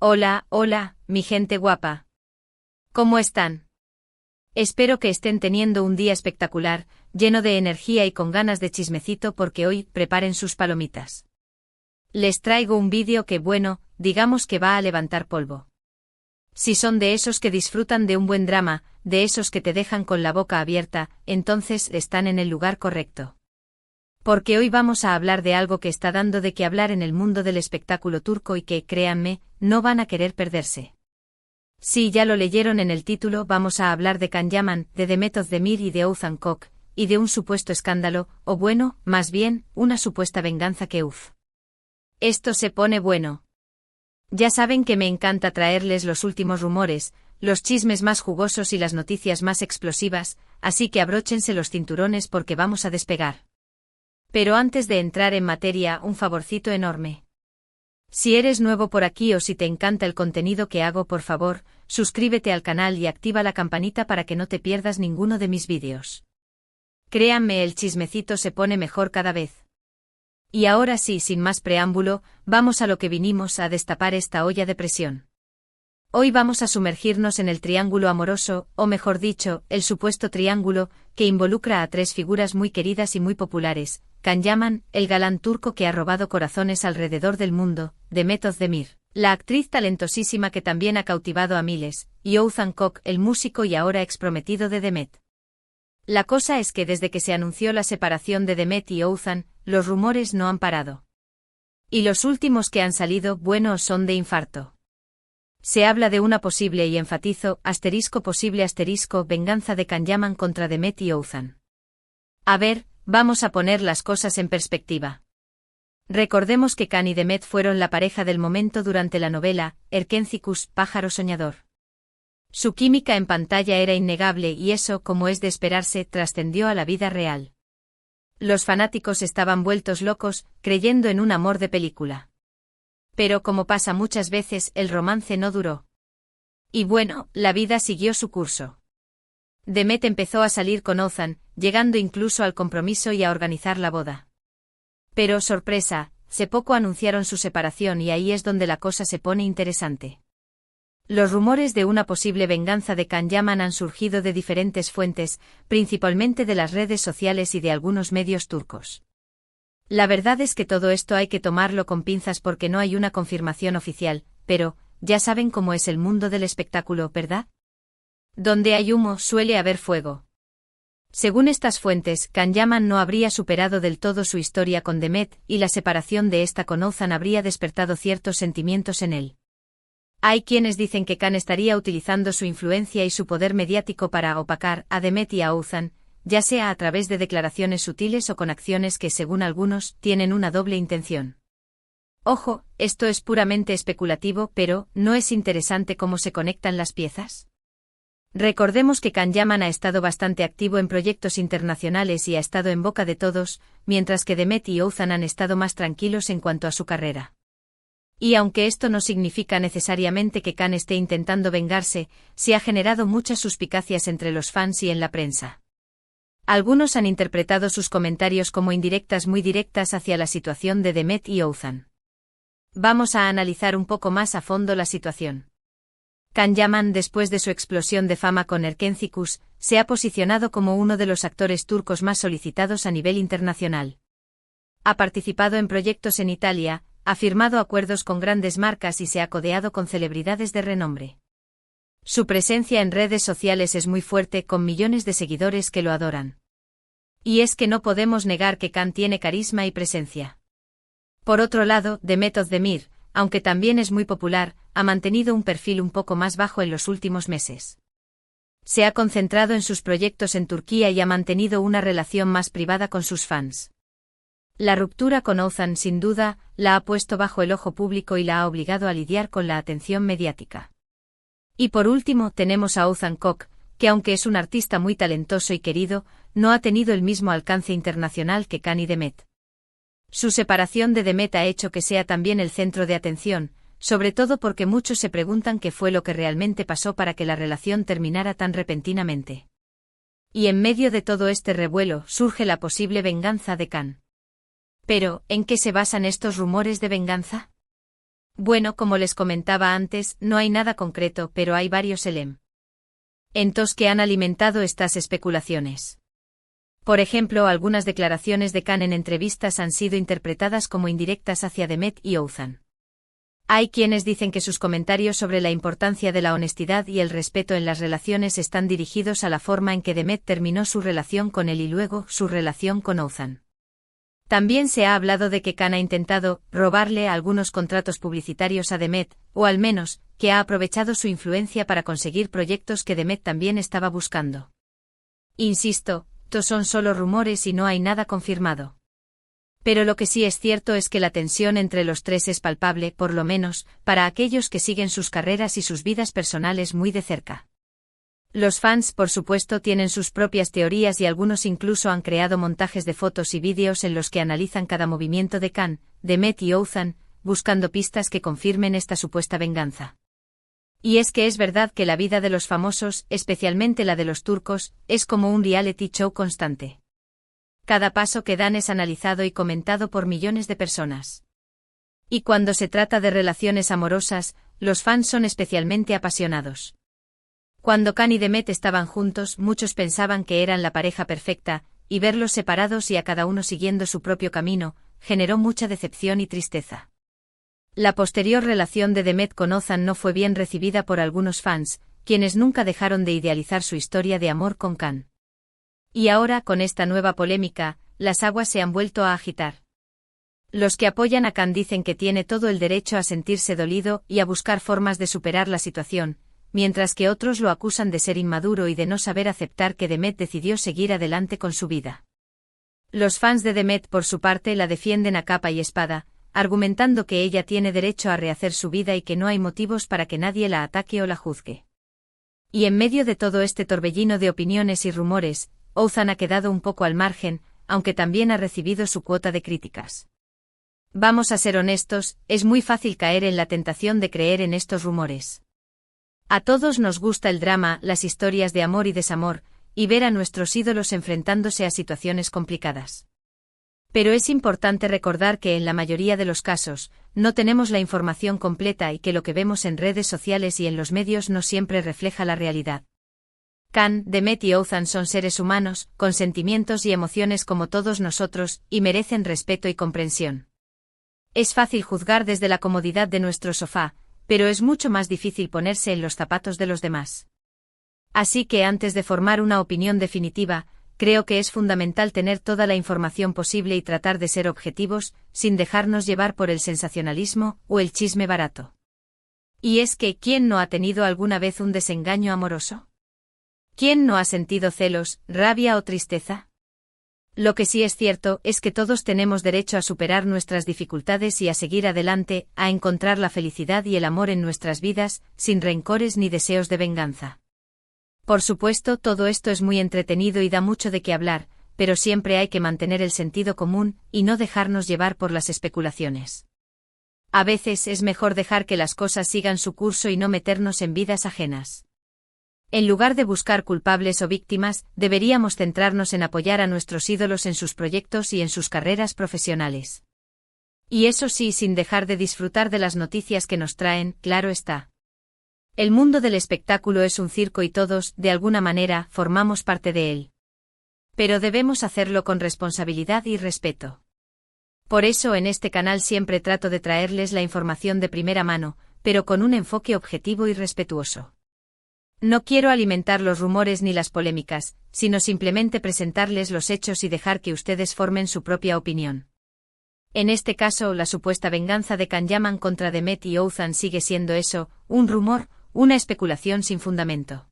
Hola, hola, mi gente guapa. ¿Cómo están? Espero que estén teniendo un día espectacular, lleno de energía y con ganas de chismecito porque hoy preparen sus palomitas. Les traigo un vídeo que, bueno, digamos que va a levantar polvo. Si son de esos que disfrutan de un buen drama, de esos que te dejan con la boca abierta, entonces están en el lugar correcto. Porque hoy vamos a hablar de algo que está dando de qué hablar en el mundo del espectáculo turco y que, créanme, no van a querer perderse. Sí, ya lo leyeron en el título, vamos a hablar de Can Yaman, de Demet Özdemir y de Oğuzhan Koç, y de un supuesto escándalo, o bueno, más bien, una supuesta venganza que Esto se pone bueno. Ya saben que me encanta traerles los últimos rumores, los chismes más jugosos y las noticias más explosivas, así que abróchense los cinturones porque vamos a despegar. Pero antes de entrar en materia, un favorcito enorme. Si eres nuevo por aquí o si te encanta el contenido que hago, por favor, suscríbete al canal y activa la campanita para que no te pierdas ninguno de mis vídeos. Créanme, el chismecito se pone mejor cada vez. Y ahora sí, sin más preámbulo, vamos a lo que vinimos, a destapar esta olla de presión. Hoy vamos a sumergirnos en el triángulo amoroso, o mejor dicho, el supuesto triángulo, que involucra a tres figuras muy queridas y muy populares: Can Yaman, el galán turco que ha robado corazones alrededor del mundo; Demet Özdemir, la actriz talentosísima que también ha cautivado a miles; y Oğuzhan Koç, el músico y ahora exprometido de Demet. La cosa es que desde que se anunció la separación de Demet y Oğuzhan, los rumores no han parado. Y los últimos que han salido, bueno, son de infarto. Se habla de una posible, y enfatizo, posible venganza de Can Yaman contra Demet y Oğuzhan. A ver, vamos a poner las cosas en perspectiva. Recordemos que Can y Demet fueron la pareja del momento durante la novela Erkencikus, pájaro soñador. Su química en pantalla era innegable y eso, como es de esperarse, trascendió a la vida real. Los fanáticos estaban vueltos locos, creyendo en un amor de película. Pero como pasa muchas veces, el romance no duró. Y bueno, la vida siguió su curso. Demet empezó a salir con Oğuzhan, llegando incluso al compromiso y a organizar la boda. Pero, sorpresa, hace poco anunciaron su separación y ahí es donde la cosa se pone interesante. Los rumores de una posible venganza de Can Yaman han surgido de diferentes fuentes, principalmente de las redes sociales y de algunos medios turcos. La verdad es que todo esto hay que tomarlo con pinzas porque no hay una confirmación oficial, pero, ya saben cómo es el mundo del espectáculo, ¿verdad? Donde hay humo suele haber fuego. Según estas fuentes, Can Yaman no habría superado del todo su historia con Demet, y la separación de esta con Oğuzhan habría despertado ciertos sentimientos en él. Hay quienes dicen que Can estaría utilizando su influencia y su poder mediático para opacar a Demet y a Oğuzhan, ya sea a través de declaraciones sutiles o con acciones que, según algunos, tienen una doble intención. Ojo, esto es puramente especulativo, pero ¿no es interesante cómo se conectan las piezas? Recordemos que Can Yaman ha estado bastante activo en proyectos internacionales y ha estado en boca de todos, mientras que Demet y Oğuzhan han estado más tranquilos en cuanto a su carrera. Y aunque esto no significa necesariamente que Can esté intentando vengarse, sí ha generado muchas suspicacias entre los fans y en la prensa. Algunos han interpretado sus comentarios como indirectas muy directas hacia la situación de Demet y Oğuzhan. Vamos a analizar un poco más a fondo la situación. Can Yaman, después de su explosión de fama con Erkencikus, se ha posicionado como uno de los actores turcos más solicitados a nivel internacional. Ha participado en proyectos en Italia, ha firmado acuerdos con grandes marcas y se ha codeado con celebridades de renombre. Su presencia en redes sociales es muy fuerte, con millones de seguidores que lo adoran. Y es que no podemos negar que Can tiene carisma y presencia. Por otro lado, Demet Özdemir, aunque también es muy popular, ha mantenido un perfil un poco más bajo en los últimos meses. Se ha concentrado en sus proyectos en Turquía y ha mantenido una relación más privada con sus fans. La ruptura con Oğuzhan, sin duda, la ha puesto bajo el ojo público y la ha obligado a lidiar con la atención mediática. Y por último tenemos a Oğuzhan Koç, que aunque es un artista muy talentoso y querido, no ha tenido el mismo alcance internacional que Can y Demet. Su separación de Demet ha hecho que sea también el centro de atención, sobre todo porque muchos se preguntan qué fue lo que realmente pasó para que la relación terminara tan repentinamente. Y en medio de todo este revuelo surge la posible venganza de Can. Pero, ¿en qué se basan estos rumores de venganza? Bueno, como les comentaba antes, no hay nada concreto, pero hay varios elementos que han alimentado estas especulaciones. Por ejemplo, algunas declaraciones de Khan en entrevistas han sido interpretadas como indirectas hacia Demet y Oğuzhan. Hay quienes dicen que sus comentarios sobre la importancia de la honestidad y el respeto en las relaciones están dirigidos a la forma en que Demet terminó su relación con él y luego su relación con Oğuzhan. También se ha hablado de que Khan ha intentado robarle algunos contratos publicitarios a Demet, o al menos, que ha aprovechado su influencia para conseguir proyectos que Demet también estaba buscando. Insisto, estos son solo rumores y no hay nada confirmado. Pero lo que sí es cierto es que la tensión entre los tres es palpable, por lo menos, para aquellos que siguen sus carreras y sus vidas personales muy de cerca. Los fans, por supuesto, tienen sus propias teorías y algunos incluso han creado montajes de fotos y vídeos en los que analizan cada movimiento de Khan, Demet y Oğuzhan, buscando pistas que confirmen esta supuesta venganza. Y es que es verdad que la vida de los famosos, especialmente la de los turcos, es como un reality show constante. Cada paso que dan es analizado y comentado por millones de personas. Y cuando se trata de relaciones amorosas, los fans son especialmente apasionados. Cuando Khan y Demet estaban juntos, muchos pensaban que eran la pareja perfecta, y verlos separados y a cada uno siguiendo su propio camino, generó mucha decepción y tristeza. La posterior relación de Demet con Oğuzhan no fue bien recibida por algunos fans, quienes nunca dejaron de idealizar su historia de amor con Khan. Y ahora, con esta nueva polémica, las aguas se han vuelto a agitar. Los que apoyan a Khan dicen que tiene todo el derecho a sentirse dolido y a buscar formas de superar la situación, mientras que otros lo acusan de ser inmaduro y de no saber aceptar que Demet decidió seguir adelante con su vida. Los fans de Demet, por su parte, la defienden a capa y espada, argumentando que ella tiene derecho a rehacer su vida y que no hay motivos para que nadie la ataque o la juzgue. Y en medio de todo este torbellino de opiniones y rumores, Oğuzhan ha quedado un poco al margen, aunque también ha recibido su cuota de críticas. Vamos a ser honestos, es muy fácil caer en la tentación de creer en estos rumores. A todos nos gusta el drama, las historias de amor y desamor, y ver a nuestros ídolos enfrentándose a situaciones complicadas. Pero es importante recordar que en la mayoría de los casos, no tenemos la información completa y que lo que vemos en redes sociales y en los medios no siempre refleja la realidad. Khan, Demet y Oğuzhan son seres humanos, con sentimientos y emociones como todos nosotros, y merecen respeto y comprensión. Es fácil juzgar desde la comodidad de nuestro sofá, pero es mucho más difícil ponerse en los zapatos de los demás. Así que antes de formar una opinión definitiva, creo que es fundamental tener toda la información posible y tratar de ser objetivos, sin dejarnos llevar por el sensacionalismo o el chisme barato. Y es que, ¿quién no ha tenido alguna vez un desengaño amoroso? ¿Quién no ha sentido celos, rabia o tristeza? Lo que sí es cierto es que todos tenemos derecho a superar nuestras dificultades y a seguir adelante, a encontrar la felicidad y el amor en nuestras vidas, sin rencores ni deseos de venganza. Por supuesto, todo esto es muy entretenido y da mucho de qué hablar, pero siempre hay que mantener el sentido común y no dejarnos llevar por las especulaciones. A veces es mejor dejar que las cosas sigan su curso y no meternos en vidas ajenas. En lugar de buscar culpables o víctimas, deberíamos centrarnos en apoyar a nuestros ídolos en sus proyectos y en sus carreras profesionales. Y eso sí, sin dejar de disfrutar de las noticias que nos traen, claro está. El mundo del espectáculo es un circo y todos, de alguna manera, formamos parte de él. Pero debemos hacerlo con responsabilidad y respeto. Por eso en este canal siempre trato de traerles la información de primera mano, pero con un enfoque objetivo y respetuoso. No quiero alimentar los rumores ni las polémicas, sino simplemente presentarles los hechos y dejar que ustedes formen su propia opinión. En este caso, la supuesta venganza de Khan Yaman contra Demet y Oğuzhan sigue siendo eso, un rumor, una especulación sin fundamento.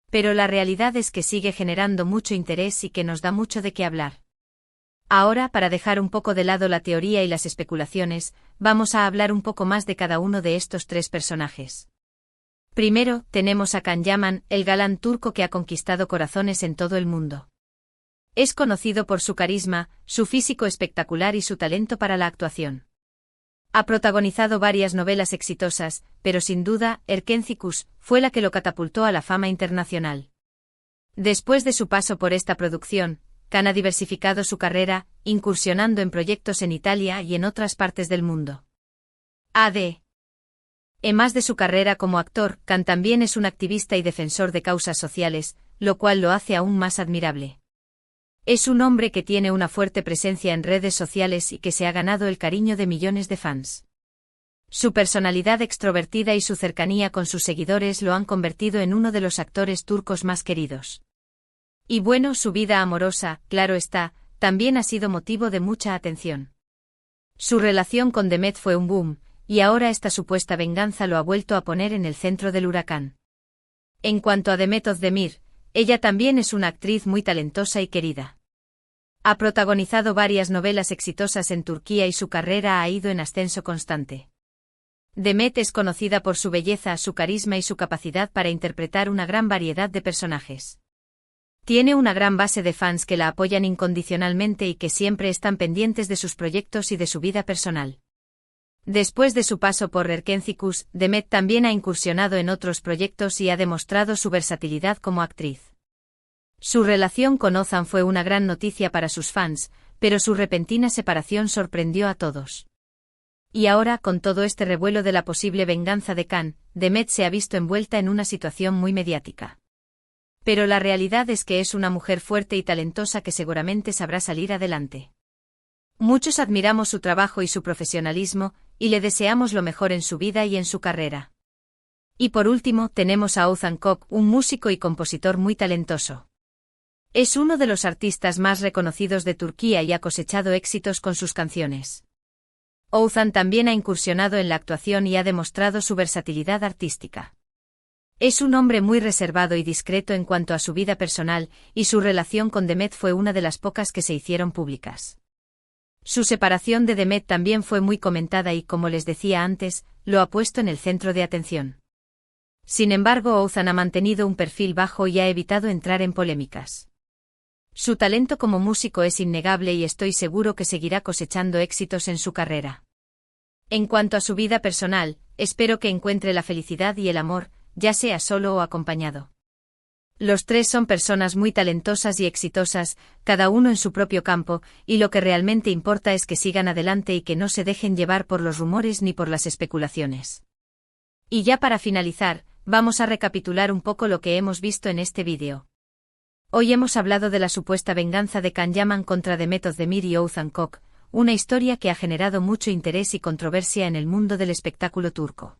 Pero la realidad es que sigue generando mucho interés y que nos da mucho de qué hablar. Ahora, para dejar un poco de lado la teoría y las especulaciones, vamos a hablar un poco más de cada uno de estos tres personajes. Primero, tenemos a Khan Yaman, el galán turco que ha conquistado corazones en todo el mundo. Es conocido por su carisma, su físico espectacular y su talento para la actuación. Ha protagonizado varias novelas exitosas, pero sin duda, Erkenci fue la que lo catapultó a la fama internacional. Después de su paso por esta producción, Khan ha diversificado su carrera, incursionando en proyectos en Italia y en otras partes del mundo. AD. En más de su carrera como actor, Khan también es un activista y defensor de causas sociales, lo cual lo hace aún más admirable. Es un hombre que tiene una fuerte presencia en redes sociales y que se ha ganado el cariño de millones de fans. Su personalidad extrovertida y su cercanía con sus seguidores lo han convertido en uno de los actores turcos más queridos. Y bueno, su vida amorosa, claro está, también ha sido motivo de mucha atención. Su relación con Demet fue un boom, y ahora esta supuesta venganza lo ha vuelto a poner en el centro del huracán. En cuanto a Demet Özdemir, ella también es una actriz muy talentosa y querida. Ha protagonizado varias novelas exitosas en Turquía y su carrera ha ido en ascenso constante. Demet es conocida por su belleza, su carisma y su capacidad para interpretar una gran variedad de personajes. Tiene una gran base de fans que la apoyan incondicionalmente y que siempre están pendientes de sus proyectos y de su vida personal. Después de su paso por Erkencikus, Demet también ha incursionado en otros proyectos y ha demostrado su versatilidad como actriz. Su relación con Ozan fue una gran noticia para sus fans, pero su repentina separación sorprendió a todos. Y ahora, con todo este revuelo de la posible venganza de Khan, Demet se ha visto envuelta en una situación muy mediática. Pero la realidad es que es una mujer fuerte y talentosa que seguramente sabrá salir adelante. Muchos admiramos su trabajo y su profesionalismo, y le deseamos lo mejor en su vida y en su carrera. Y por último, tenemos a Oğuzhan Koç, un músico y compositor muy talentoso. Es uno de los artistas más reconocidos de Turquía y ha cosechado éxitos con sus canciones. Oğuzhan también ha incursionado en la actuación y ha demostrado su versatilidad artística. Es un hombre muy reservado y discreto en cuanto a su vida personal, y su relación con Demet fue una de las pocas que se hicieron públicas. Su separación de Demet también fue muy comentada y, como les decía antes, lo ha puesto en el centro de atención. Sin embargo, Oğuzhan ha mantenido un perfil bajo y ha evitado entrar en polémicas. Su talento como músico es innegable y estoy seguro que seguirá cosechando éxitos en su carrera. En cuanto a su vida personal, espero que encuentre la felicidad y el amor, ya sea solo o acompañado. Los tres son personas muy talentosas y exitosas, cada uno en su propio campo, y lo que realmente importa es que sigan adelante y que no se dejen llevar por los rumores ni por las especulaciones. Y ya para finalizar, vamos a recapitular un poco lo que hemos visto en este vídeo. Hoy hemos hablado de la supuesta venganza de Can Yaman contra Demet Özdemir y Oğuzhan Koç, una historia que ha generado mucho interés y controversia en el mundo del espectáculo turco.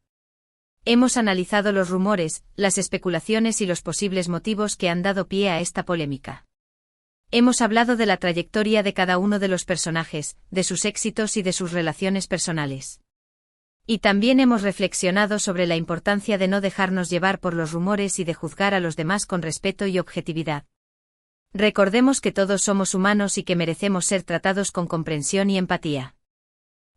Hemos analizado los rumores, las especulaciones y los posibles motivos que han dado pie a esta polémica. Hemos hablado de la trayectoria de cada uno de los personajes, de sus éxitos y de sus relaciones personales. Y también hemos reflexionado sobre la importancia de no dejarnos llevar por los rumores y de juzgar a los demás con respeto y objetividad. Recordemos que todos somos humanos y que merecemos ser tratados con comprensión y empatía.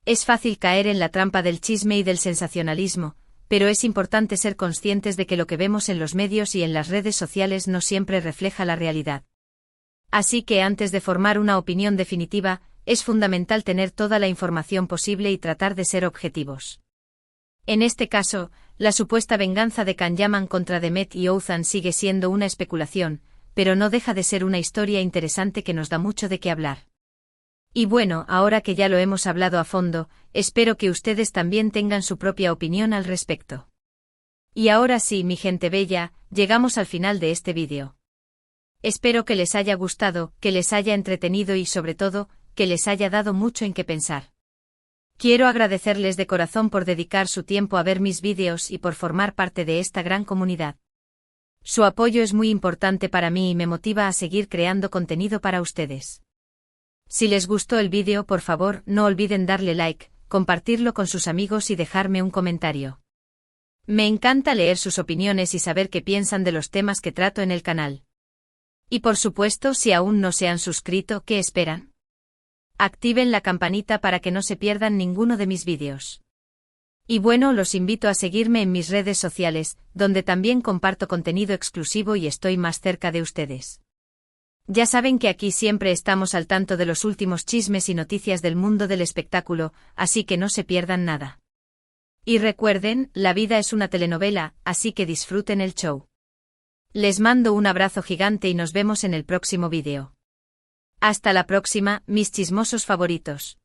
Es fácil caer en la trampa del chisme y del sensacionalismo, pero es importante ser conscientes de que lo que vemos en los medios y en las redes sociales no siempre refleja la realidad. Así que antes de formar una opinión definitiva, es fundamental tener toda la información posible y tratar de ser objetivos. En este caso, la supuesta venganza de Can Yaman contra Demet y Oğuzhan sigue siendo una especulación, pero no deja de ser una historia interesante que nos da mucho de qué hablar. Y bueno, ahora que ya lo hemos hablado a fondo, espero que ustedes también tengan su propia opinión al respecto. Y ahora sí, mi gente bella, llegamos al final de este vídeo. Espero que les haya gustado, que les haya entretenido y sobre todo, que les haya dado mucho en qué pensar. Quiero agradecerles de corazón por dedicar su tiempo a ver mis vídeos y por formar parte de esta gran comunidad. Su apoyo es muy importante para mí y me motiva a seguir creando contenido para ustedes. Si les gustó el vídeo, por favor, no olviden darle like, compartirlo con sus amigos y dejarme un comentario. Me encanta leer sus opiniones y saber qué piensan de los temas que trato en el canal. Y por supuesto, si aún no se han suscrito, ¿qué esperan? Activen la campanita para que no se pierdan ninguno de mis vídeos. Y bueno, los invito a seguirme en mis redes sociales, donde también comparto contenido exclusivo y estoy más cerca de ustedes. Ya saben que aquí siempre estamos al tanto de los últimos chismes y noticias del mundo del espectáculo, así que no se pierdan nada. Y recuerden, la vida es una telenovela, así que disfruten el show. Les mando un abrazo gigante y nos vemos en el próximo vídeo. Hasta la próxima, mis chismosos favoritos.